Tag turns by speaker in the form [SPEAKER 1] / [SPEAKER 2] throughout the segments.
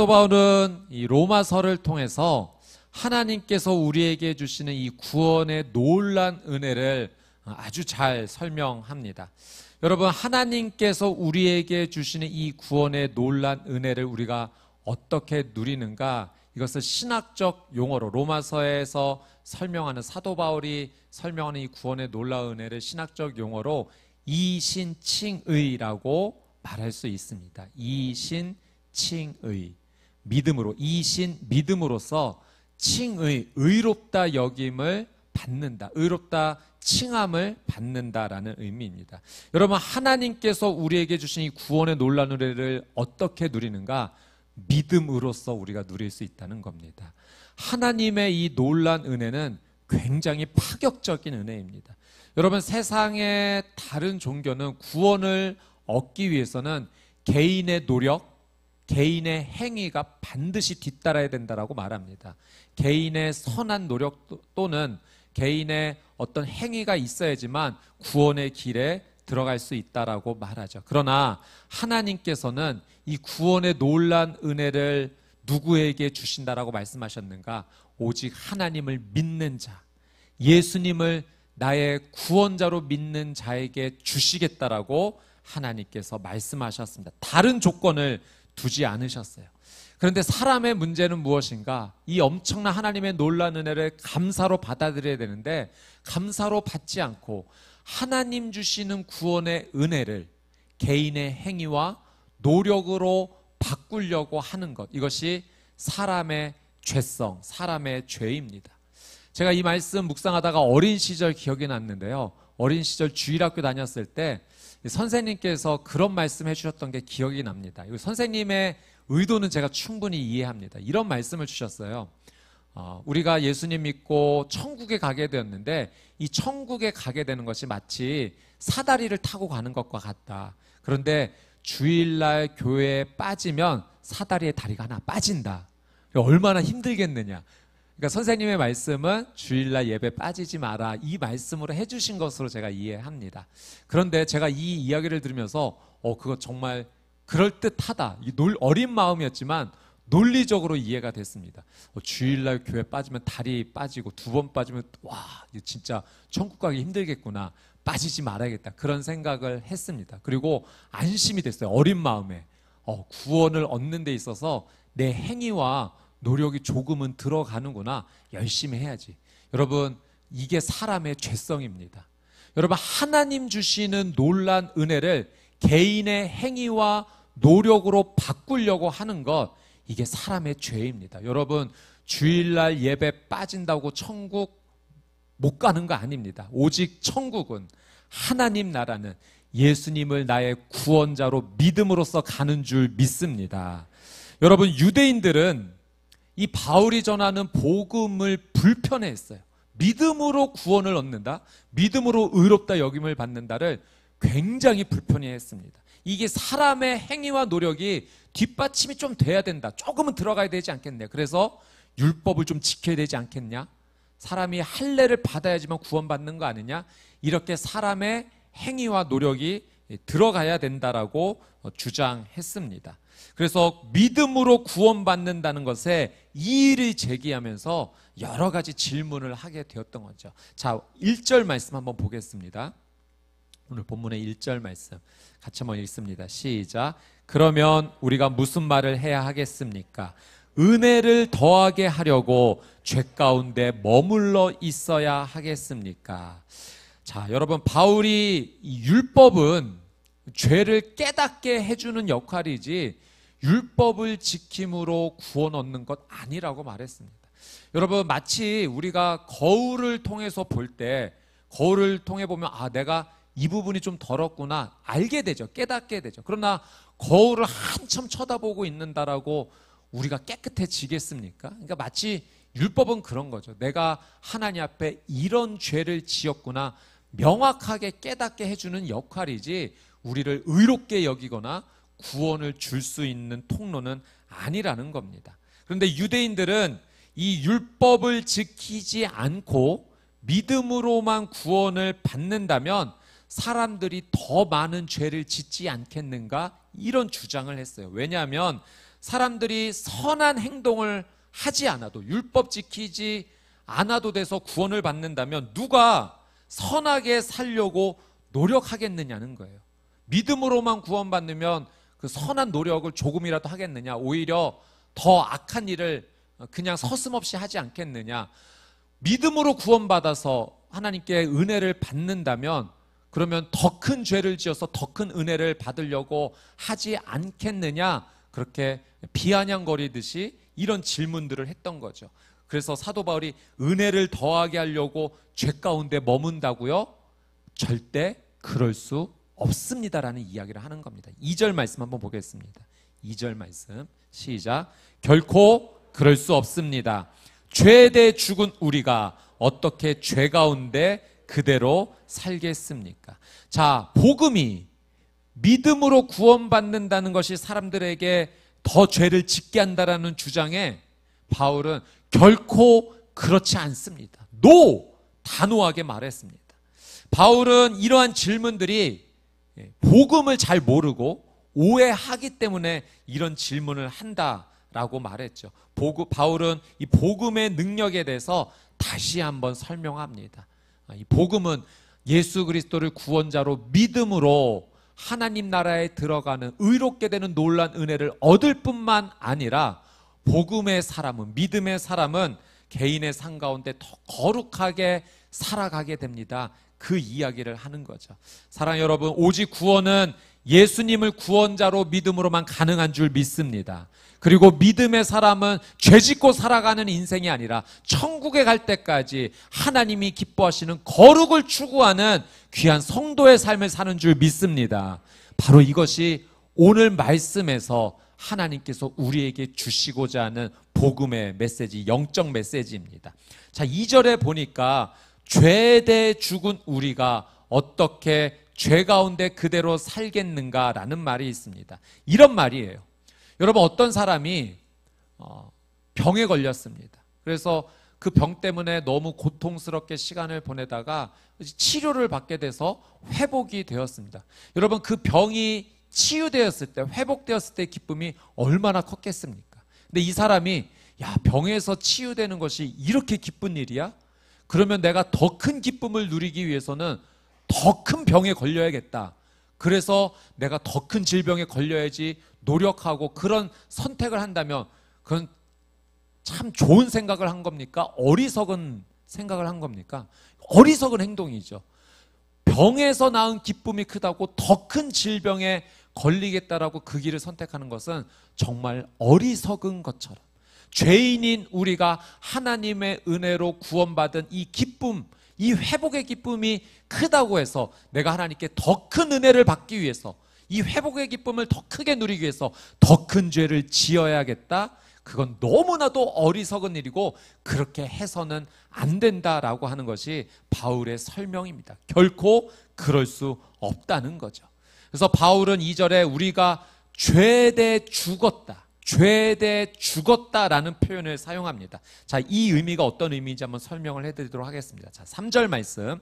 [SPEAKER 1] 사도 바울은 이 로마서를 통해서 하나님께서 우리에게 주시는 이 구원의 놀란 은혜를 아주 잘 설명합니다. 여러분, 하나님께서 우리에게 주시는 이 구원의 놀란 은혜를 우리가 어떻게 누리는가? 이것을 신학적 용어로 로마서에서 설명하는, 사도 바울이 설명하는 이 구원의 놀라운 은혜를 신학적 용어로 이신칭의라고 말할 수 있습니다. 이신칭의, 믿음으로, 이신 믿음으로써 칭의, 의롭다 여김을 받는다, 의롭다 칭함을 받는다라는 의미입니다. 여러분, 하나님께서 우리에게 주신 이 구원의 놀라운 은혜를 어떻게 누리는가? 믿음으로써 우리가 누릴 수 있다는 겁니다. 하나님의 이 놀라운 은혜는 굉장히 파격적인 은혜입니다. 여러분, 세상의 다른 종교는 구원을 얻기 위해서는 개인의 노력, 개인의 행위가 반드시 뒤따라야 된다라고 말합니다. 개인의 선한 노력 또는 개인의 어떤 행위가 있어야지만 구원의 길에 들어갈 수 있다라고 말하죠. 그러나 하나님께서는 이 구원의 놀란 은혜를 누구에게 주신다라고 말씀하셨는가? 오직 하나님을 믿는 자, 예수님을 나의 구원자로 믿는 자에게 주시겠다라고 하나님께서 말씀하셨습니다. 다른 조건을 두지 않으셨어요. 그런데 사람의 문제는 무엇인가? 이 엄청난 하나님의 놀라운 은혜를 감사로 받아들여야 되는데 감사로 받지 않고 하나님 주시는 구원의 은혜를 개인의 행위와 노력으로 바꾸려고 하는 것, 이것이 사람의 죄성, 사람의 죄입니다. 제가 이 말씀 묵상하다가 어린 시절 기억이 났는데요, 어린 시절 주일학교 다녔을 때 선생님께서 그런 말씀 해주셨던 게 기억이 납니다. 선생님의 의도는 제가 충분히 이해합니다. 이런 말씀을 주셨어요. 우리가 예수님 믿고 천국에 가게 되었는데 이 천국에 가게 되는 것이 마치 사다리를 타고 가는 것과 같다. 그런데 주일날 교회에 빠지면 사다리의 다리가 하나 빠진다. 얼마나 힘들겠느냐. 그러니까 선생님의 말씀은 주일날 예배 빠지지 마라, 이 말씀으로 해주신 것으로 제가 이해합니다. 그런데 제가 이 이야기를 들으면서 그거 정말 그럴듯하다, 어린 마음이었지만 논리적으로 이해가 됐습니다. 주일날 교회 빠지면 다리 빠지고 2번 빠지면 와, 이거 진짜 천국 가기 힘들겠구나, 빠지지 말아야겠다, 그런 생각을 했습니다. 그리고 안심이 됐어요. 어린 마음에 구원을 얻는 데 있어서 내 행위와 노력이 조금은 들어가는구나, 열심히 해야지. 여러분, 이게 사람의 죄성입니다. 여러분, 하나님 주시는 놀란 은혜를 개인의 행위와 노력으로 바꾸려고 하는 것, 이게 사람의 죄입니다. 여러분, 주일날 예배 빠진다고 천국 못 가는 거 아닙니다. 오직 천국은, 하나님 나라는 예수님을 나의 구원자로 믿음으로써 가는 줄 믿습니다. 여러분, 유대인들은 이 바울이 전하는 복음을 불편해했어요. 믿음으로 구원을 얻는다, 믿음으로 의롭다 여김을 받는다를 굉장히 불편해했습니다. 이게 사람의 행위와 노력이 뒷받침이 좀 돼야 된다, 조금은 들어가야 되지 않겠냐, 그래서 율법을 좀 지켜야 되지 않겠냐, 사람이 할례를 받아야지만 구원받는 거 아니냐, 이렇게 사람의 행위와 노력이 들어가야 된다라고 주장했습니다. 그래서 믿음으로 구원받는다는 것에 이의를 제기하면서 여러 가지 질문을 하게 되었던 거죠. 자, 1절 말씀 한번 보겠습니다. 오늘 본문의 1절 말씀 같이 한번 읽습니다. 시작. 그러면 우리가 무슨 말을 해야 하겠습니까? 은혜를 더하게 하려고 죄 가운데 머물러 있어야 하겠습니까? 자, 여러분, 바울이 이 율법은 죄를 깨닫게 해주는 역할이지 율법을 지킴으로 구원 얻는 것 아니라고 말했습니다. 여러분, 마치 우리가 거울을 통해서 볼 때, 거울을 통해 보면 내가 이 부분이 좀 더럽구나 알게 되죠. 깨닫게 되죠. 그러나 거울을 한참 쳐다보고 있는다라고 우리가 깨끗해지겠습니까? 그러니까 마치 율법은 그런 거죠. 내가 하나님 앞에 이런 죄를 지었구나 명확하게 깨닫게 해주는 역할이지 우리를 의롭게 여기거나 구원을 줄 수 있는 통로는 아니라는 겁니다. 그런데 유대인들은 이 율법을 지키지 않고 믿음으로만 구원을 받는다면 사람들이 더 많은 죄를 짓지 않겠는가, 이런 주장을 했어요. 왜냐하면 사람들이 선한 행동을 하지 않아도, 율법 지키지 않아도 돼서 구원을 받는다면 누가 선하게 살려고 노력하겠느냐는 거예요. 믿음으로만 구원받으면 그 선한 노력을 조금이라도 하겠느냐, 오히려 더 악한 일을 그냥 서슴없이 하지 않겠느냐. 믿음으로 구원받아서 하나님께 은혜를 받는다면 그러면 더 큰 죄를 지어서 더 큰 은혜를 받으려고 하지 않겠느냐, 그렇게 비아냥거리듯이 이런 질문들을 했던 거죠. 그래서 사도 바울이 은혜를 더하게 하려고 죄 가운데 머문다고요? 절대 그럴 수 없습니다라는 이야기를 하는 겁니다. 2절 말씀 한번 보겠습니다. 2절 말씀 시작. 결코 그럴 수 없습니다. 죄에 대해 죽은 우리가 어떻게 죄 가운데 그대로 살겠습니까? 자, 복음이 믿음으로 구원받는다는 것이 사람들에게 더 죄를 짓게 한다라는 주장에 바울은 결코 그렇지 않습니다. 단호하게 말했습니다. 바울은 이러한 질문들이 복음을 잘 모르고 오해하기 때문에 이런 질문을 한다라고 말했죠. 바울은 이 복음의 능력에 대해서 다시 한번 설명합니다. 이 복음은 예수 그리스도를 구원자로 믿음으로 하나님 나라에 들어가는 의롭게 되는 놀라운 은혜를 얻을 뿐만 아니라 복음의 사람은, 믿음의 사람은 개인의 삶 가운데 더 거룩하게 살아가게 됩니다. 그 이야기를 하는 거죠. 사랑하는 여러분, 오직 구원은 예수님을 구원자로 믿음으로만 가능한 줄 믿습니다. 그리고 믿음의 사람은 죄짓고 살아가는 인생이 아니라 천국에 갈 때까지 하나님이 기뻐하시는 거룩을 추구하는 귀한 성도의 삶을 사는 줄 믿습니다. 바로 이것이 오늘 말씀에서 하나님께서 우리에게 주시고자 하는 복음의 메시지, 영적 메시지입니다. 자, 2절에 보니까 죄에 대해 죽은 우리가 어떻게 죄 가운데 그대로 살겠는가라는 말이 있습니다. 이런 말이에요. 여러분, 어떤 사람이 병에 걸렸습니다. 그래서 그 병 때문에 너무 고통스럽게 시간을 보내다가 치료를 받게 돼서 회복이 되었습니다. 여러분, 그 병이 치유되었을 때, 회복되었을 때의 기쁨이 얼마나 컸겠습니까? 근데 이 사람이 병에서 치유되는 것이 이렇게 기쁜 일이야? 그러면 내가 더 큰 기쁨을 누리기 위해서는 더 큰 병에 걸려야겠다. 그래서 내가 더 큰 질병에 걸려야지 노력하고 그런 선택을 한다면 그건 참 좋은 생각을 한 겁니까? 어리석은 생각을 한 겁니까? 어리석은 행동이죠. 병에서 낳은 기쁨이 크다고 더 큰 질병에 걸리겠다라고 그 길을 선택하는 것은 정말 어리석은 것처럼, 죄인인 우리가 하나님의 은혜로 구원받은 이 기쁨, 이 회복의 기쁨이 크다고 해서 내가 하나님께 더 큰 은혜를 받기 위해서, 이 회복의 기쁨을 더 크게 누리기 위해서 더 큰 죄를 지어야겠다? 그건 너무나도 어리석은 일이고 그렇게 해서는 안 된다라고 하는 것이 바울의 설명입니다. 결코 그럴 수 없다는 거죠. 그래서 바울은 2절에 우리가 죄에 대해 죽었다, 죄에 대해 죽었다라는 표현을 사용합니다. 자, 이 의미가 어떤 의미인지 한번 설명을 해드리도록 하겠습니다. 자, 3절 말씀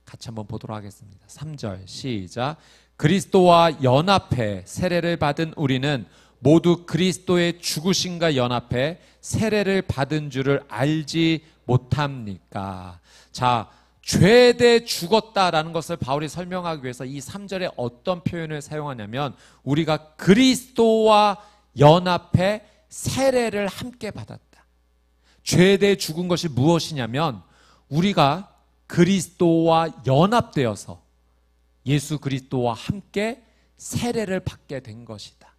[SPEAKER 1] 같이 한번 보도록 하겠습니다. 3절 시작. 그리스도와 연합해 세례를 받은 우리는 모두 그리스도의 죽으심과 연합해 세례를 받은 줄을 알지 못합니까? 자, 죄에 대해 죽었다라는 것을 바울이 설명하기 위해서 이 3절에 어떤 표현을 사용하냐면 우리가 그리스도와 연합해 세례를 함께 받았다. 죄에 대해 죽은 것이 무엇이냐면 우리가 그리스도와 연합되어서 예수 그리스도와 함께 세례를 받게 된 것이다.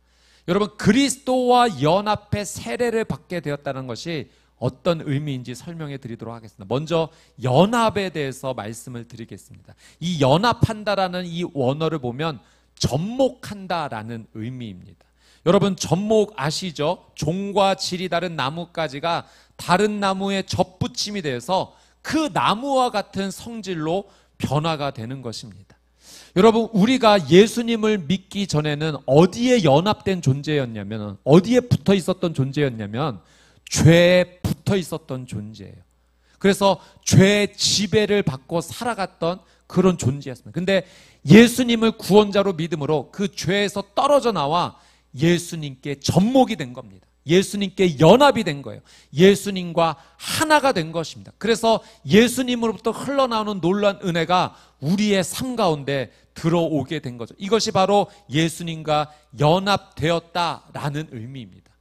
[SPEAKER 1] 여러분, 그리스도와 연합해 세례를 받게 되었다는 것이 어떤 의미인지 설명해 드리도록 하겠습니다. 먼저 연합에 대해서 말씀을 드리겠습니다. 이 연합한다라는 이 원어를 보면 접목한다라는 의미입니다. 여러분, 접목 아시죠? 종과 질이 다른 나뭇가지가 다른 나무에 접붙임이 되어서 그 나무와 같은 성질로 변화가 되는 것입니다. 여러분, 우리가 예수님을 믿기 전에는 어디에 연합된 존재였냐면, 어디에 붙어 있었던 존재였냐면 죄에 붙어 있었던 존재예요. 그래서 죄의 지배를 받고 살아갔던 그런 존재였습니다. 근데 예수님을 구원자로 믿음으로 그 죄에서 떨어져 나와 예수님께 접목이 된 겁니다. 예수님께 연합이 된 거예요. 예수님과 하나가 된 것입니다. 그래서 예수님으로부터 흘러나오는 놀라운 은혜가 우리의 삶 가운데 들어오게 된 거죠. 이것이 바로 예수님과 연합되었다라는 의미입니다.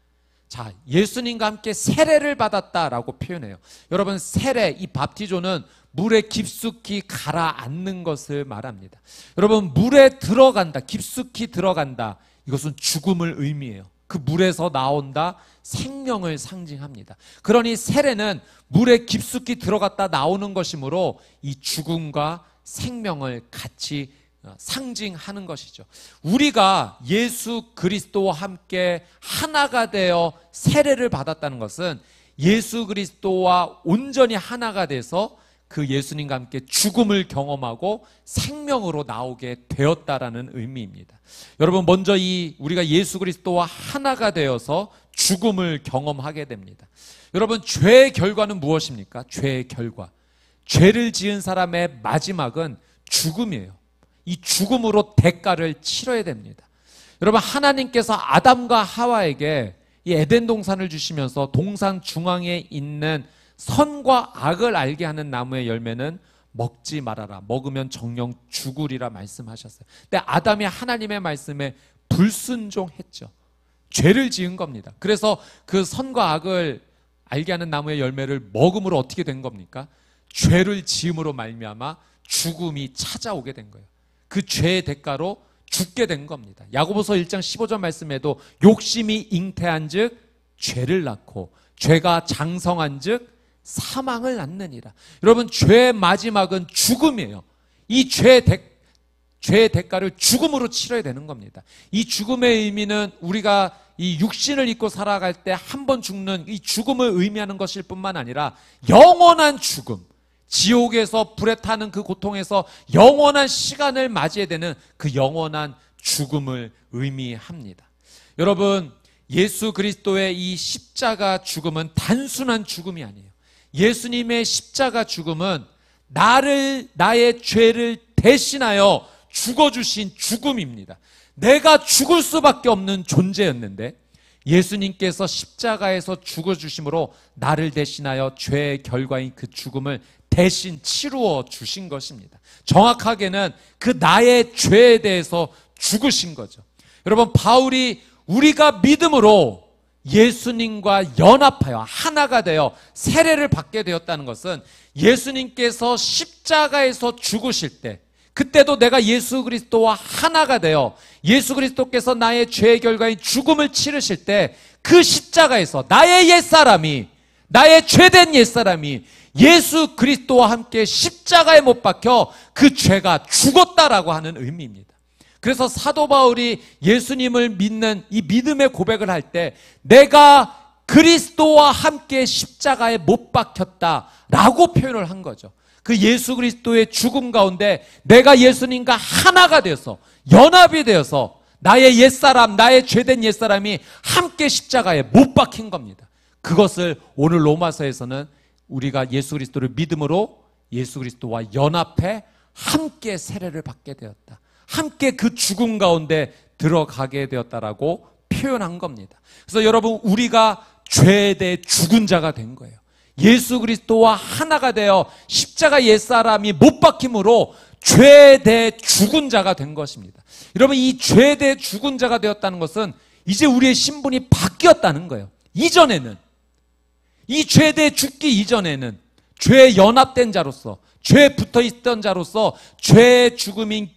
[SPEAKER 1] 자, 예수님과 함께 세례를 받았다라고 표현해요. 여러분, 세례, 이 밥티조는 물에 깊숙이 가라앉는 것을 말합니다. 여러분, 물에 들어간다, 깊숙이 들어간다, 이것은 죽음을 의미해요. 그 물에서 나온다, 생명을 상징합니다. 그러니 세례는 물에 깊숙이 들어갔다 나오는 것이므로 이 죽음과 생명을 같이 상징하는 것이죠. 우리가 예수 그리스도와 함께 하나가 되어 세례를 받았다는 것은 예수 그리스도와 온전히 하나가 돼서 그 예수님과 함께 죽음을 경험하고 생명으로 나오게 되었다라는 의미입니다. 여러분, 먼저 우리가 예수 그리스도와 하나가 되어서 죽음을 경험하게 됩니다. 여러분, 죄의 결과는 무엇입니까? 죄의 결과. 죄를 지은 사람의 마지막은 죽음이에요. 이 죽음으로 대가를 치러야 됩니다. 여러분, 하나님께서 아담과 하와에게 이 에덴 동산을 주시면서 동산 중앙에 있는 선과 악을 알게 하는 나무의 열매는 먹지 말아라. 먹으면 정령 죽으리라 말씀하셨어요. 근데 아담이 하나님의 말씀에 불순종했죠. 죄를 지은 겁니다. 그래서 그 선과 악을 알게 하는 나무의 열매를 먹음으로 어떻게 된 겁니까? 죄를 지음으로 말미암아 죽음이 찾아오게 된 거예요. 그 죄의 대가로 죽게 된 겁니다. 야고보서 1장 15절 말씀에도 욕심이 잉태한즉 죄를 낳고 죄가 장성한즉 사망을 낳느니라. 여러분, 죄의 마지막은 죽음이에요. 이 죄의 대가를 죽음으로 치러야 되는 겁니다. 이 죽음의 의미는 우리가 이 육신을 입고 살아갈 때 한 번 죽는 이 죽음을 의미하는 것일 뿐만 아니라 영원한 죽음, 지옥에서 불에 타는 그 고통에서 영원한 시간을 맞이해야 되는 그 영원한 죽음을 의미합니다. 여러분, 예수 그리스도의 이 십자가 죽음은 단순한 죽음이 아니에요. 예수님의 십자가 죽음은 나의 죄를 대신하여 죽어주신 죽음입니다. 내가 죽을 수밖에 없는 존재였는데 예수님께서 십자가에서 죽어주심으로 나를 대신하여 죄의 결과인 그 죽음을 대신 치루어 주신 것입니다. 정확하게는 그 나의 죄에 대해서 죽으신 거죠. 여러분, 바울이 우리가 믿음으로 예수님과 연합하여 하나가 되어 세례를 받게 되었다는 것은 예수님께서 십자가에서 죽으실 때, 그때도 내가 예수 그리스도와 하나가 되어 예수 그리스도께서 나의 죄의 결과인 죽음을 치르실 때 그 십자가에서 나의 옛사람이, 나의 죄된 옛사람이 예수 그리스도와 함께 십자가에 못 박혀 그 죄가 죽었다라고 하는 의미입니다. 그래서 사도 바울이 예수님을 믿는 이 믿음의 고백을 할 때 내가 그리스도와 함께 십자가에 못 박혔다라고 표현을 한 거죠. 그 예수 그리스도의 죽음 가운데 내가 예수님과 하나가 되어서 연합이 되어서 나의 옛사람, 나의 죄된 옛사람이 함께 십자가에 못 박힌 겁니다. 그것을 오늘 로마서에서는 우리가 예수 그리스도를 믿음으로 예수 그리스도와 연합해 함께 세례를 받게 되었다. 함께 그 죽음 가운데 들어가게 되었다라고 표현한 겁니다. 그래서 여러분, 우리가 죄에 대해 죽은 자가 된 거예요. 예수 그리스도와 하나가 되어 십자가 옛사람이 못 박힘으로 죄에 대해 죽은 자가 된 것입니다. 여러분, 이 죄에 대해 죽은 자가 되었다는 것은 이제 우리의 신분이 바뀌었다는 거예요. 이전에는, 이 죄에 대해 죽기 이전에는 죄에 연합된 자로서, 죄에 붙어있던 자로서 죄의 죽음인,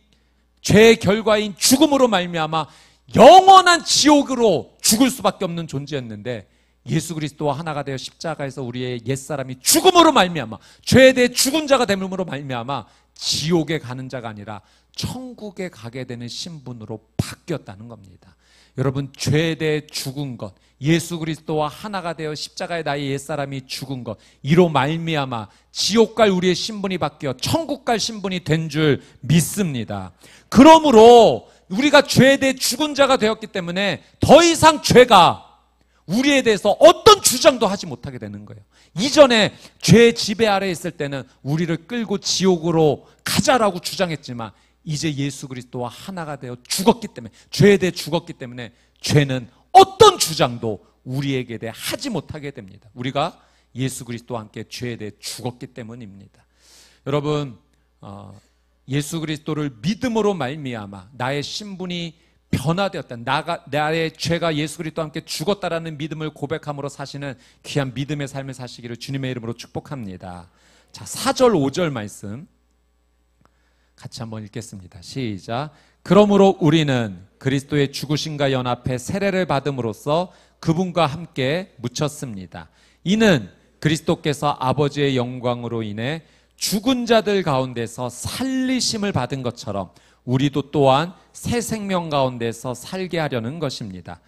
[SPEAKER 1] 죄의 결과인 죽음으로 말미암아 영원한 지옥으로 죽을 수밖에 없는 존재였는데 예수 그리스도와 하나가 되어 십자가에서 우리의 옛사람이 죽음으로 말미암아, 죄에 대해 죽은 자가 됨으로 말미암아 지옥에 가는 자가 아니라 천국에 가게 되는 신분으로 바뀌었다는 겁니다. 여러분, 죄에 대해 죽은 것, 예수 그리스도와 하나가 되어 십자가에 나의 옛사람이 죽은 것, 이로 말미암아 지옥 갈 우리의 신분이 바뀌어 천국 갈 신분이 된 줄 믿습니다. 그러므로 우리가 죄에 대해 죽은 자가 되었기 때문에 더 이상 죄가 우리에 대해서 어떤 주장도 하지 못하게 되는 거예요. 이전에 죄의 지배 아래에 있을 때는 우리를 끌고 지옥으로 가자라고 주장했지만 이제 예수 그리스도와 하나가 되어 죽었기 때문에, 죄에 대해 죽었기 때문에 죄는 어떤 주장도 우리에게 대해 하지 못하게 됩니다. 우리가 예수 그리스도와 함께 죄에 대해 죽었기 때문입니다. 여러분, 예수 그리스도를 믿음으로 말미암아 나의 신분이 변화되었다, 나의 죄가 예수 그리스도와 함께 죽었다라는 믿음을 고백함으로 사시는 귀한 믿음의 삶을 사시기를 주님의 이름으로 축복합니다. 자, 4절 5절 말씀 같이 한번 읽겠습니다. 시작. 그러므로 우리는 그리스도의 죽으심과 연합해 세례를 받음으로써 그분과 함께 묻혔습니다. 이는 그리스도께서 아버지의 영광으로 인해 죽은 자들 가운데서 살리심을 받은 것처럼 우리도 또한 새 생명 가운데서 살게 하려는 것입니다.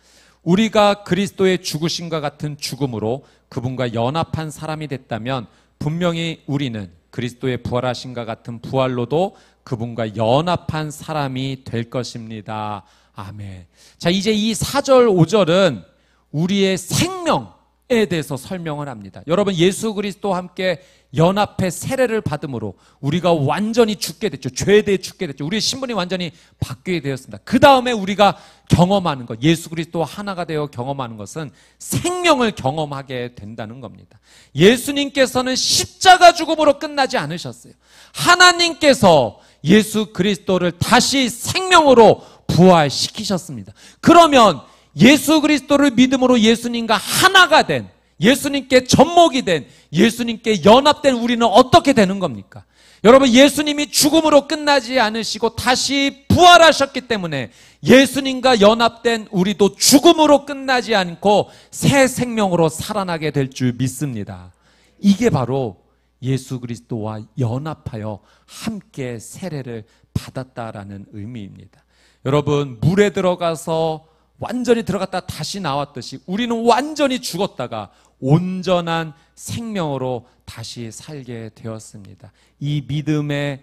[SPEAKER 1] 우리가 그리스도의 죽으심과 같은 죽음으로 그분과 연합한 사람이 됐다면 분명히 우리는 그리스도의 부활하심과 같은 부활로도 그분과 연합한 사람이 될 것입니다. 아멘. 자, 이제 이 4절 5절은 우리의 생명에 대해서 설명을 합니다. 여러분, 예수 그리스도와 함께 연합해 세례를 받음으로 우리가 완전히 죽게 됐죠. 죄에 대해 죽게 됐죠. 우리의 신분이 완전히 바뀌게 되었습니다. 그 다음에 우리가 경험하는 것, 예수 그리스도와 하나가 되어 경험하는 것은 생명을 경험하게 된다는 겁니다. 예수님께서는 십자가 죽음으로 끝나지 않으셨어요. 하나님께서 예수 그리스도를 다시 생명으로 부활시키셨습니다. 그러면 예수 그리스도를 믿음으로 예수님과 하나가 된, 예수님께 접목이 된, 예수님께 연합된 우리는 어떻게 되는 겁니까? 여러분, 예수님이 죽음으로 끝나지 않으시고 다시 부활하셨기 때문에 예수님과 연합된 우리도 죽음으로 끝나지 않고 새 생명으로 살아나게 될 줄 믿습니다. 이게 바로 예수 그리스도와 연합하여 함께 세례를 받았다라는 의미입니다. 여러분, 물에 들어가서 완전히 들어갔다 다시 나왔듯이 우리는 완전히 죽었다가 온전한 생명으로 다시 살게 되었습니다. 이 믿음을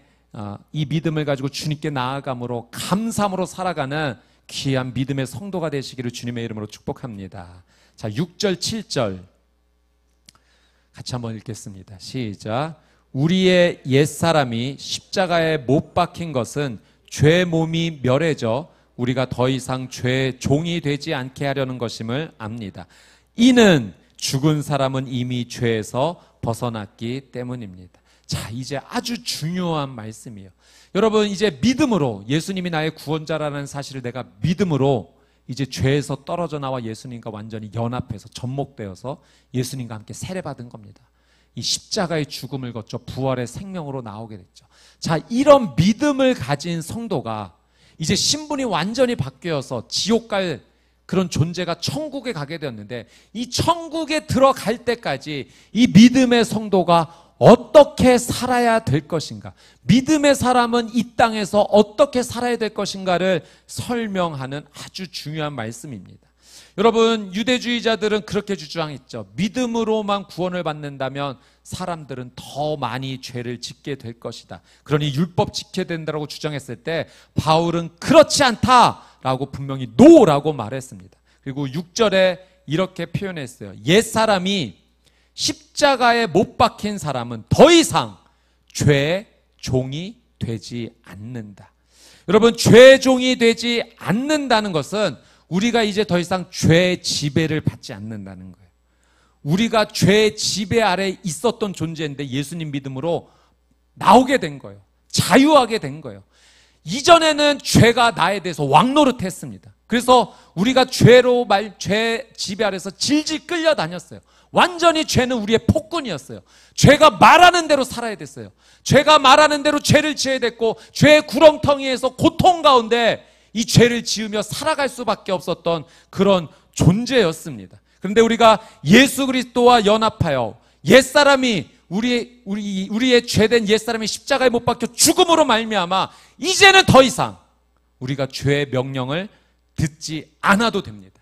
[SPEAKER 1] 가지고 주님께 나아감으로 감사함으로 살아가는 귀한 믿음의 성도가 되시기를 주님의 이름으로 축복합니다. 자, 6절 7절 같이 한번 읽겠습니다. 시작. 우리의 옛사람이 십자가에 못 박힌 것은 죄 몸이 멸해져 우리가 더 이상 죄의 종이 되지 않게 하려는 것임을 압니다. 이는 죽은 사람은 이미 죄에서 벗어났기 때문입니다. 자, 이제 아주 중요한 말씀이에요. 여러분, 이제 믿음으로 예수님이 나의 구원자라는 사실을 내가 믿음으로 이제 죄에서 떨어져 나와 예수님과 완전히 연합해서 접목되어서 예수님과 함께 세례받은 겁니다. 이 십자가의 죽음을 거쳐 부활의 생명으로 나오게 됐죠. 자, 이런 믿음을 가진 성도가 이제 신분이 완전히 바뀌어서 지옥 갈 그런 존재가 천국에 가게 되었는데, 이 천국에 들어갈 때까지 이 믿음의 성도가 어떻게 살아야 될 것인가, 믿음의 사람은 이 땅에서 어떻게 살아야 될 것인가를 설명하는 아주 중요한 말씀입니다. 여러분, 유대주의자들은 그렇게 주장했죠. 믿음으로만 구원을 받는다면 사람들은 더 많이 죄를 짓게 될 것이다. 그러니 율법 지켜야 된다고 주장했을 때 바울은 그렇지 않다라고 분명히 노라고 말했습니다. 그리고 6절에 이렇게 표현했어요. 옛사람이 십자가에 못 박힌 사람은 더 이상 죄의 종이 되지 않는다. 여러분, 죄의 종이 되지 않는다는 것은 우리가 이제 더 이상 죄의 지배를 받지 않는다는 거예요. 우리가 죄의 지배 아래 있었던 존재인데 예수님 믿음으로 나오게 된 거예요. 자유하게 된 거예요. 이전에는 죄가 나에 대해서 왕노릇했습니다. 그래서 우리가 죄 지배 아래서 질질 끌려다녔어요. 완전히 죄는 우리의 폭군이었어요. 죄가 말하는 대로 살아야 됐어요. 죄가 말하는 대로 죄를 지어야 됐고, 죄의 구렁텅이에서 고통 가운데 이 죄를 지으며 살아갈 수밖에 없었던 그런 존재였습니다. 그런데 우리가 예수 그리스도와 연합하여 옛사람이 우리의 죄된 옛사람이 십자가에 못 박혀 죽음으로 말미암아 이제는 더 이상 우리가 죄의 명령을 듣지 않아도 됩니다.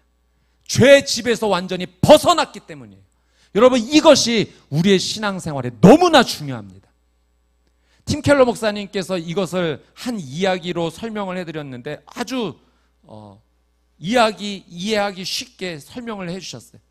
[SPEAKER 1] 죄의 집에서 완전히 벗어났기 때문이에요. 여러분, 이것이 우리의 신앙생활에 너무나 중요합니다. 팀 켈러 목사님께서 이것을 한 이야기로 설명을 해드렸는데 아주 이해하기 쉽게 설명을 해주셨어요.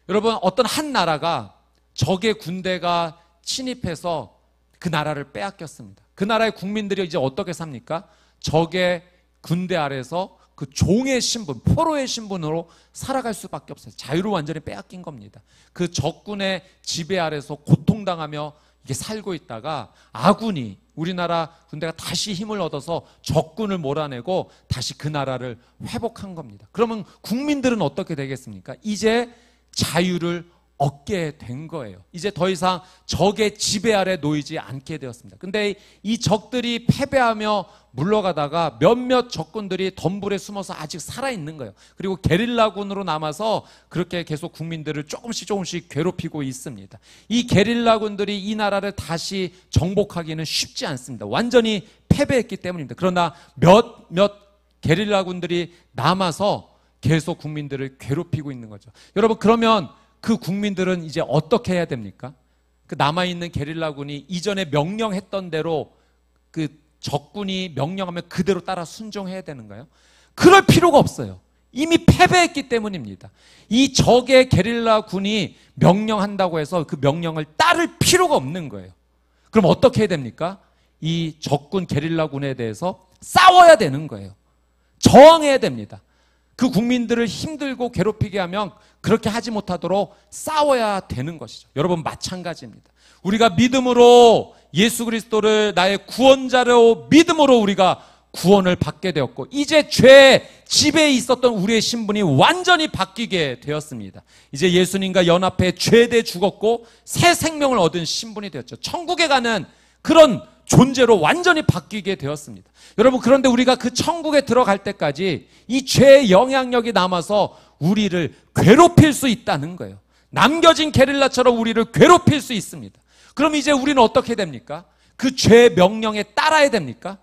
[SPEAKER 1] 여러분, 어떤 한 나라가 적의 군대가 침입해서 그 나라를 빼앗겼습니다. 그 나라의 국민들이 이제 어떻게 삽니까? 적의 군대 아래서 그 종의 신분, 포로의 신분으로 살아갈 수밖에 없어요. 자유를 완전히 빼앗긴 겁니다. 그 적군의 지배 아래서 고통당하며 이게 살고 있다가 아군이, 우리나라 군대가 다시 힘을 얻어서 적군을 몰아내고 다시 그 나라를 회복한 겁니다. 그러면 국민들은 어떻게 되겠습니까? 이제 자유를 얻게 된 거예요. 이제 더 이상 적의 지배 아래 놓이지 않게 되었습니다. 근데 이 적들이 패배하며 물러가다가 몇몇 적군들이 덤불에 숨어서 아직 살아있는 거예요. 그리고 게릴라군으로 남아서 그렇게 계속 국민들을 조금씩 괴롭히고 있습니다. 이 게릴라군들이 이 나라를 다시 정복하기는 쉽지 않습니다. 완전히 패배했기 때문입니다. 그러나 몇몇 게릴라군들이 남아서 계속 국민들을 괴롭히고 있는 거죠. 여러분, 그러면 그 국민들은 이제 어떻게 해야 됩니까? 그 남아있는 게릴라군이 이전에 명령했던 대로 그 적군이 명령하면 그대로 따라 순종해야 되는가요? 그럴 필요가 없어요. 이미 패배했기 때문입니다. 이 적의 게릴라군이 명령한다고 해서 그 명령을 따를 필요가 없는 거예요. 그럼 어떻게 해야 됩니까? 이 적군 게릴라군에 대해서 싸워야 되는 거예요. 저항해야 됩니다. 그 국민들을 힘들고 괴롭히게 하면 그렇게 하지 못하도록 싸워야 되는 것이죠. 여러분, 마찬가지입니다. 우리가 믿음으로 예수 그리스도를 나의 구원자로 믿음으로 우리가 구원을 받게 되었고, 이제 죄 지배에 있었던 우리의 신분이 완전히 바뀌게 되었습니다. 이제 예수님과 연합해 죄대 죽었고 새 생명을 얻은 신분이 되었죠. 천국에 가는 그런 존재로 완전히 바뀌게 되었습니다. 여러분, 그런데 우리가 그 천국에 들어갈 때까지 이 죄의 영향력이 남아서 우리를 괴롭힐 수 있다는 거예요. 남겨진 게릴라처럼 우리를 괴롭힐 수 있습니다. 그럼 이제 우리는 어떻게 됩니까? 그 죄의 명령에 따라야 됩니까?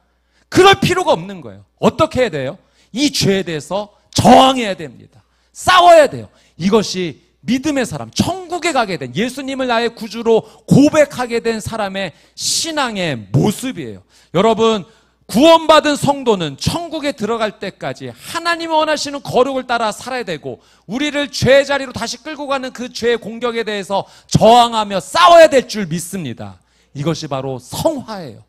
[SPEAKER 1] 그럴 필요가 없는 거예요. 어떻게 해야 돼요? 이 죄에 대해서 저항해야 됩니다. 싸워야 돼요. 이것이 믿음의 사람, 천국에 가게 된, 예수님을 나의 구주로 고백하게 된 사람의 신앙의 모습이에요. 여러분, 구원받은 성도는 천국에 들어갈 때까지 하나님이 원하시는 거룩을 따라 살아야 되고, 우리를 죄의 자리로 다시 끌고 가는 그 죄의 공격에 대해서 저항하며 싸워야 될 줄 믿습니다. 이것이 바로 성화예요.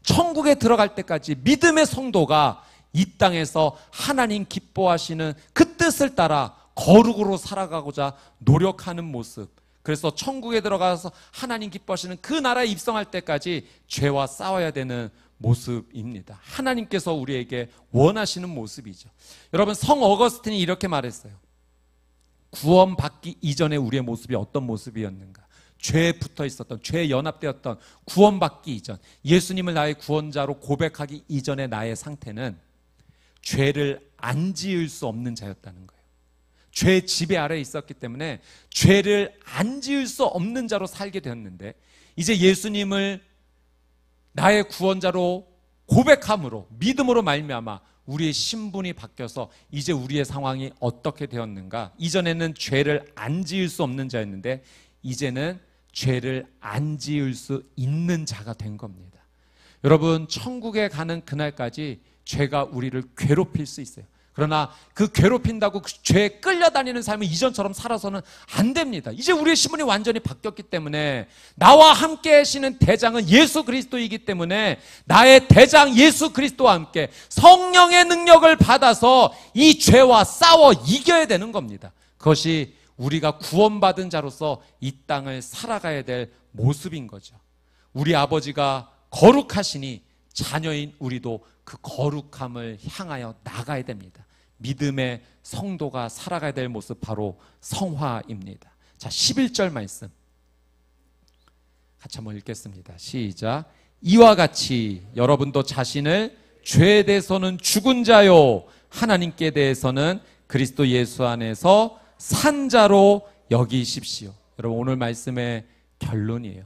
[SPEAKER 1] 천국에 들어갈 때까지 믿음의 성도가 이 땅에서 하나님 기뻐하시는 그 뜻을 따라 거룩으로 살아가고자 노력하는 모습. 그래서 천국에 들어가서 하나님 기뻐하시는 그 나라에 입성할 때까지 죄와 싸워야 되는 모습입니다. 하나님께서 우리에게 원하시는 모습이죠. 여러분, 성 어거스틴이 이렇게 말했어요. 구원받기 이전에 우리의 모습이 어떤 모습이었는가? 죄에 붙어 있었던, 죄에 연합되었던, 구원받기 이전, 예수님을 나의 구원자로 고백하기 이전의 나의 상태는 죄를 안 지을 수 없는 자였다는 거예요. 죄 지배 아래에 있었기 때문에 죄를 안 지을 수 없는 자로 살게 되었는데, 이제 예수님을 나의 구원자로 고백함으로, 믿음으로 말미암아 우리의 신분이 바뀌어서 이제 우리의 상황이 어떻게 되었는가? 이전에는 죄를 안 지을 수 없는 자였는데 이제는 죄를 안 지을 수 있는 자가 된 겁니다. 여러분, 천국에 가는 그날까지 죄가 우리를 괴롭힐 수 있어요. 그러나 그 괴롭힌다고 그 죄에 끌려다니는 삶을 이전처럼 살아서는 안 됩니다. 이제 우리의 신분이 완전히 바뀌었기 때문에, 나와 함께 하시는 대장은 예수 그리스도이기 때문에 나의 대장 예수 그리스도와 함께 성령의 능력을 받아서 이 죄와 싸워 이겨야 되는 겁니다. 그것이 우리가 구원받은 자로서 이 땅을 살아가야 될 모습인 거죠. 우리 아버지가 거룩하시니 자녀인 우리도 그 거룩함을 향하여 나가야 됩니다. 믿음의 성도가 살아가야 될 모습, 바로 성화입니다. 자, 11절 말씀 같이 한번 읽겠습니다. 시작. 이와 같이 여러분도 자신을 죄에 대해서는 죽은 자요, 하나님께 대해서는 그리스도 예수 안에서 산 자로 여기십시오. 여러분, 오늘 말씀의 결론이에요.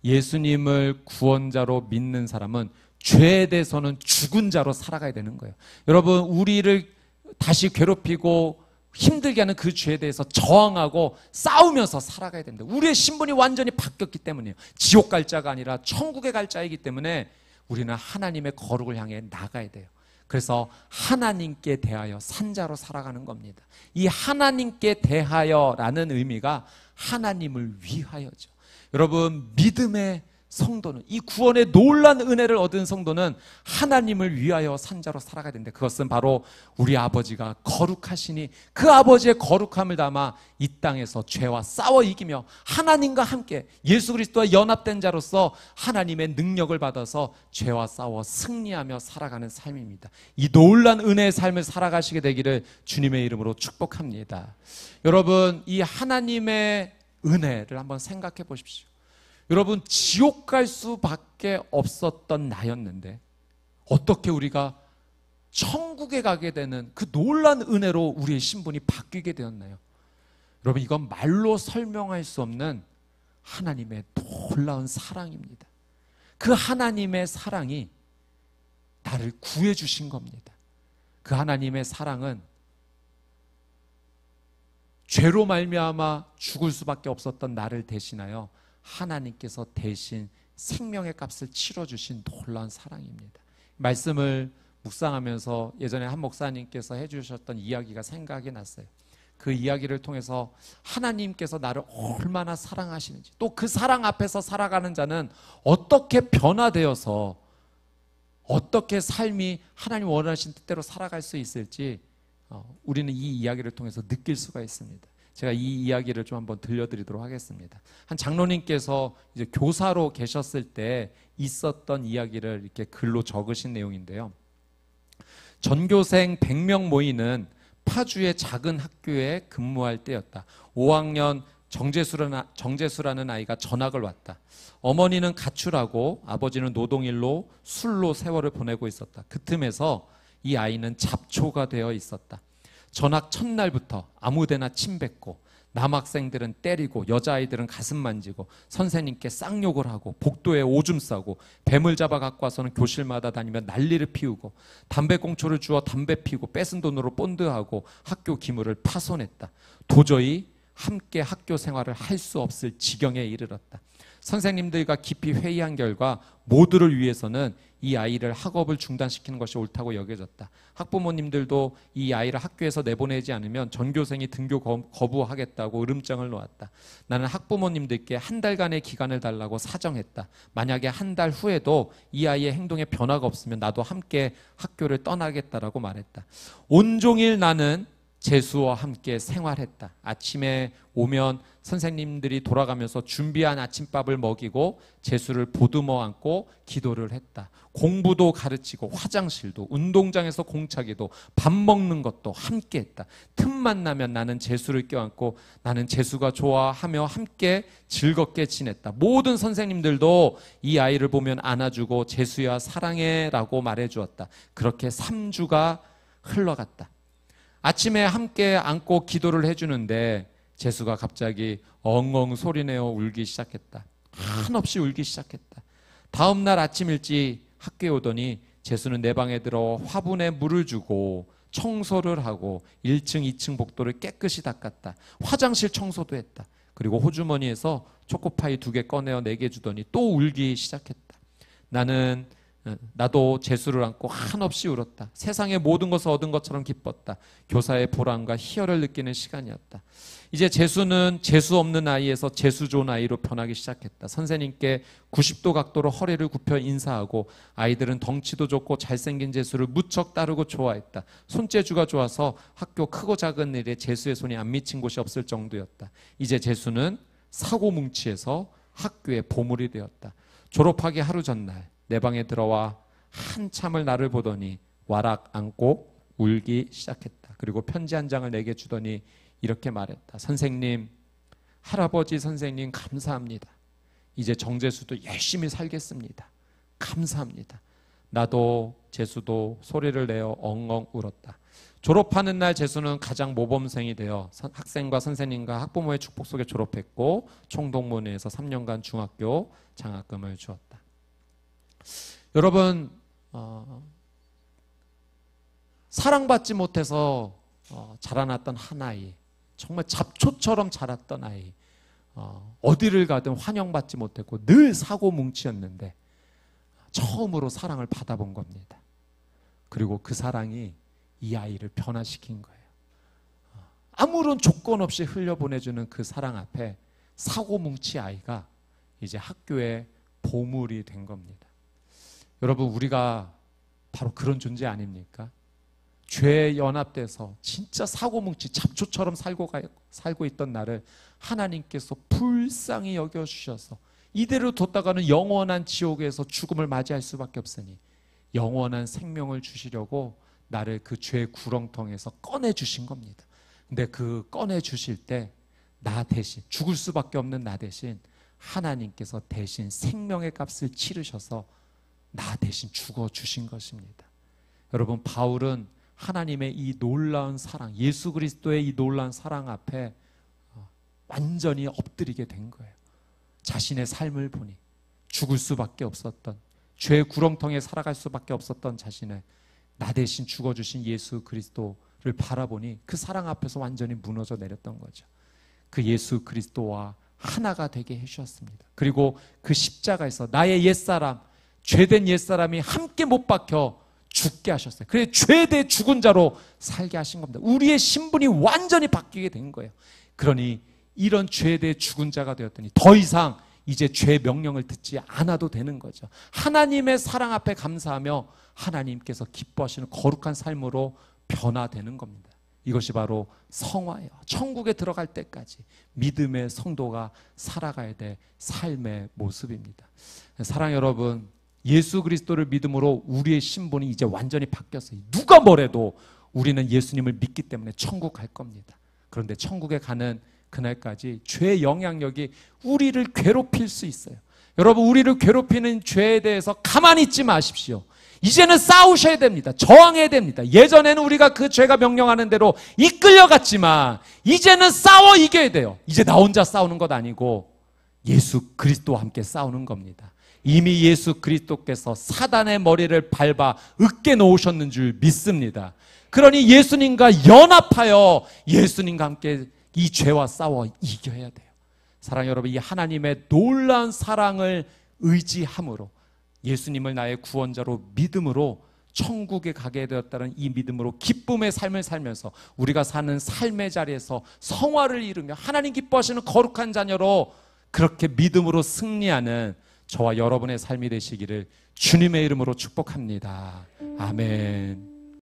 [SPEAKER 1] 예수님을 구원자로 믿는 사람은 죄에 대해서는 죽은 자로 살아가야 되는 거예요. 여러분, 우리를 다시 괴롭히고 힘들게 하는 그 죄에 대해서 저항하고 싸우면서 살아가야 됩니다. 우리의 신분이 완전히 바뀌었기 때문이에요. 지옥 갈 자가 아니라 천국에 갈 자이기 때문에 우리는 하나님의 거룩을 향해 나가야 돼요. 그래서 하나님께 대하여 산 자로 살아가는 겁니다. 이 하나님께 대하여라는 의미가 하나님을 위하여죠. 여러분, 믿음의 성도는, 이 구원의 놀란 은혜를 얻은 성도는 하나님을 위하여 산 자로 살아가야 된다. 그것은 바로 우리 아버지가 거룩하시니 그 아버지의 거룩함을 담아 이 땅에서 죄와 싸워 이기며 하나님과 함께 예수 그리스도와 연합된 자로서 하나님의 능력을 받아서 죄와 싸워 승리하며 살아가는 삶입니다. 이 놀란 은혜의 삶을 살아가시게 되기를 주님의 이름으로 축복합니다. 여러분, 이 하나님의 은혜를 한번 생각해 보십시오. 여러분, 지옥 갈 수밖에 없었던 나였는데 어떻게 우리가 천국에 가게 되는 그 놀란 은혜로 우리의 신분이 바뀌게 되었나요? 여러분, 이건 말로 설명할 수 없는 하나님의 놀라운 사랑입니다. 그 하나님의 사랑이 나를 구해 주신 겁니다. 그 하나님의 사랑은 죄로 말미암아 죽을 수밖에 없었던 나를 대신하여 하나님께서 대신 생명의 값을 치러주신 놀라운 사랑입니다. 말씀을 묵상하면서 예전에 한 목사님께서 해주셨던 이야기가 생각이 났어요. 그 이야기를 통해서 하나님께서 나를 얼마나 사랑하시는지, 또 그 사랑 앞에서 살아가는 자는 어떻게 변화되어서 어떻게 삶이 하나님 원하신 뜻대로 살아갈 수 있을지 우리는 이 이야기를 통해서 느낄 수가 있습니다. 제가 이 이야기를 좀 한번 들려드리도록 하겠습니다. 한 장로님께서 이제 교사로 계셨을 때 있었던 이야기를 이렇게 글로 적으신 내용인데요. 전교생 100명 모이는 파주의 작은 학교에 근무할 때였다. 5학년 정재수라는 아이가 전학을 왔다. 어머니는 가출하고 아버지는 노동일로 술로 세월을 보내고 있었다. 그 틈에서 이 아이는 잡초가 되어 있었다. 전학 첫날부터 아무데나 침뱉고 남학생들은 때리고 여자아이들은 가슴 만지고 선생님께 쌍욕을 하고 복도에 오줌 싸고 뱀을 잡아 갖고 와서는 교실마다 다니며 난리를 피우고 담배꽁초를 주어 담배 피우고 뺏은 돈으로 본드하고 학교 기물을 파손했다. 도저히 함께 학교 생활을 할 수 없을 지경에 이르렀다. 선생님들과 깊이 회의한 결과 모두를 위해서는 이 아이를 학업을 중단시키는 것이 옳다고 여겨졌다. 학부모님들도 이 아이를 학교에서 내보내지 않으면 전교생이 등교 거부하겠다고 으름장을 놓았다. 나는 학부모님들께 한 달간의 기간을 달라고 사정했다. 만약에 한 달 후에도 이 아이의 행동에 변화가 없으면 나도 함께 학교를 떠나겠다라고 말했다. 온종일 나는 재수와 함께 생활했다. 아침에 오면 선생님들이 돌아가면서 준비한 아침밥을 먹이고 재수를 보듬어 안고 기도를 했다. 공부도 가르치고 화장실도 운동장에서 공차기도 밥 먹는 것도 함께 했다. 틈만 나면 나는 재수를 껴안고 나는 재수가 좋아하며 함께 즐겁게 지냈다. 모든 선생님들도 이 아이를 보면 안아주고 재수야 사랑해 라고 말해주었다. 그렇게 3주가 흘러갔다. 아침에 함께 안고 기도를 해주는데 재수가 갑자기 엉엉 소리내어 울기 시작했다. 한없이 울기 시작했다. 다음 날 아침 일찍 학교에 오더니 재수는 내 방에 들어 화분에 물을 주고 청소를 하고 1층, 2층 복도를 깨끗이 닦았다. 화장실 청소도 했다. 그리고 호주머니에서 초코파이 2개 꺼내어 내게 주더니 또 울기 시작했다. 나도 재수를 안고 한없이 울었다. 세상의 모든 것을 얻은 것처럼 기뻤다. 교사의 보람과 희열을 느끼는 시간이었다. 이제 재수는 재수 없는 아이에서 재수 좋은 아이로 변하기 시작했다. 선생님께 90도 각도로 허리를 굽혀 인사하고 아이들은 덩치도 좋고 잘생긴 재수를 무척 따르고 좋아했다. 손재주가 좋아서 학교 크고 작은 일에 재수의 손이 안 미친 곳이 없을 정도였다. 이제 재수는 사고뭉치에서 학교의 보물이 되었다. 졸업하기 하루 전날 내 방에 들어와 한참을 나를 보더니 와락 안고 울기 시작했다. 그리고 편지 한 장을 내게 주더니 이렇게 말했다. 선생님, 할아버지 선생님 감사합니다. 이제 정재수도 열심히 살겠습니다. 감사합니다. 나도 재수도 소리를 내어 엉엉 울었다. 졸업하는 날 재수는 가장 모범생이 되어 학생과 선생님과 학부모의 축복 속에 졸업했고 총동문회에서 3년간 중학교 장학금을 주었다. 여러분, 사랑받지 못해서 자라났던 한 아이, 정말 잡초처럼 자랐던 아이, 어디를 가든 환영받지 못했고 늘 사고뭉치였는데 처음으로 사랑을 받아본 겁니다. 그리고 그 사랑이 이 아이를 변화시킨 거예요. 아무런 조건 없이 흘려보내주는 그 사랑 앞에 사고뭉치 아이가 이제 학교에 보물이 된 겁니다. 여러분, 우리가 바로 그런 존재 아닙니까? 죄에 연합돼서 진짜 사고뭉치 잡초처럼 살고 있던 나를 하나님께서 불쌍히 여겨주셔서 이대로 뒀다가는 영원한 지옥에서 죽음을 맞이할 수밖에 없으니 영원한 생명을 주시려고 나를 그 죄의 구렁텅이에서 꺼내주신 겁니다. 근데 그 꺼내주실 때 나 대신, 죽을 수밖에 없는 나 대신 하나님께서 대신 생명의 값을 치르셔서 나 대신 죽어주신 것입니다. 여러분, 바울은 하나님의 이 놀라운 사랑, 예수 그리스도의 이 놀라운 사랑 앞에 완전히 엎드리게 된 거예요. 자신의 삶을 보니 죽을 수밖에 없었던, 죄의 구렁텅이에 살아갈 수밖에 없었던 자신을 나 대신 죽어주신 예수 그리스도를 바라보니 그 사랑 앞에서 완전히 무너져 내렸던 거죠. 그 예수 그리스도와 하나가 되게 해주셨습니다. 그리고 그 십자가에서 나의 옛사람, 죄된 옛사람이 함께 못 박혀 죽게 하셨어요. 그래서 죄대 죽은 자로 살게 하신 겁니다. 우리의 신분이 완전히 바뀌게 된 거예요. 그러니 이런 죄대 죽은 자가 되었더니 더 이상 이제 죄 명령을 듣지 않아도 되는 거죠. 하나님의 사랑 앞에 감사하며 하나님께서 기뻐하시는 거룩한 삶으로 변화되는 겁니다. 이것이 바로 성화예요. 천국에 들어갈 때까지 믿음의 성도가 살아가야 될 삶의 모습입니다. 사랑 여러분, 예수 그리스도를 믿음으로 우리의 신분이 이제 완전히 바뀌었어요. 누가 뭐래도 우리는 예수님을 믿기 때문에 천국 갈 겁니다. 그런데 천국에 가는 그날까지 죄의 영향력이 우리를 괴롭힐 수 있어요. 여러분, 우리를 괴롭히는 죄에 대해서 가만히 있지 마십시오. 이제는 싸우셔야 됩니다. 저항해야 됩니다. 예전에는 우리가 그 죄가 명령하는 대로 이끌려갔지만 이제는 싸워 이겨야 돼요. 이제 나 혼자 싸우는 것 아니고 예수 그리스도와 함께 싸우는 겁니다. 이미 예수 그리스도께서 사단의 머리를 밟아 으깨 놓으셨는 줄 믿습니다. 그러니 예수님과 연합하여 예수님과 함께 이 죄와 싸워 이겨야 돼요. 사랑 여러분, 이 하나님의 놀라운 사랑을 의지함으로 예수님을 나의 구원자로 믿음으로 천국에 가게 되었다는 이 믿음으로 기쁨의 삶을 살면서 우리가 사는 삶의 자리에서 성화를 이루며 하나님 기뻐하시는 거룩한 자녀로 그렇게 믿음으로 승리하는 저와 여러분의 삶이 되시기를 주님의 이름으로 축복합니다. 아멘.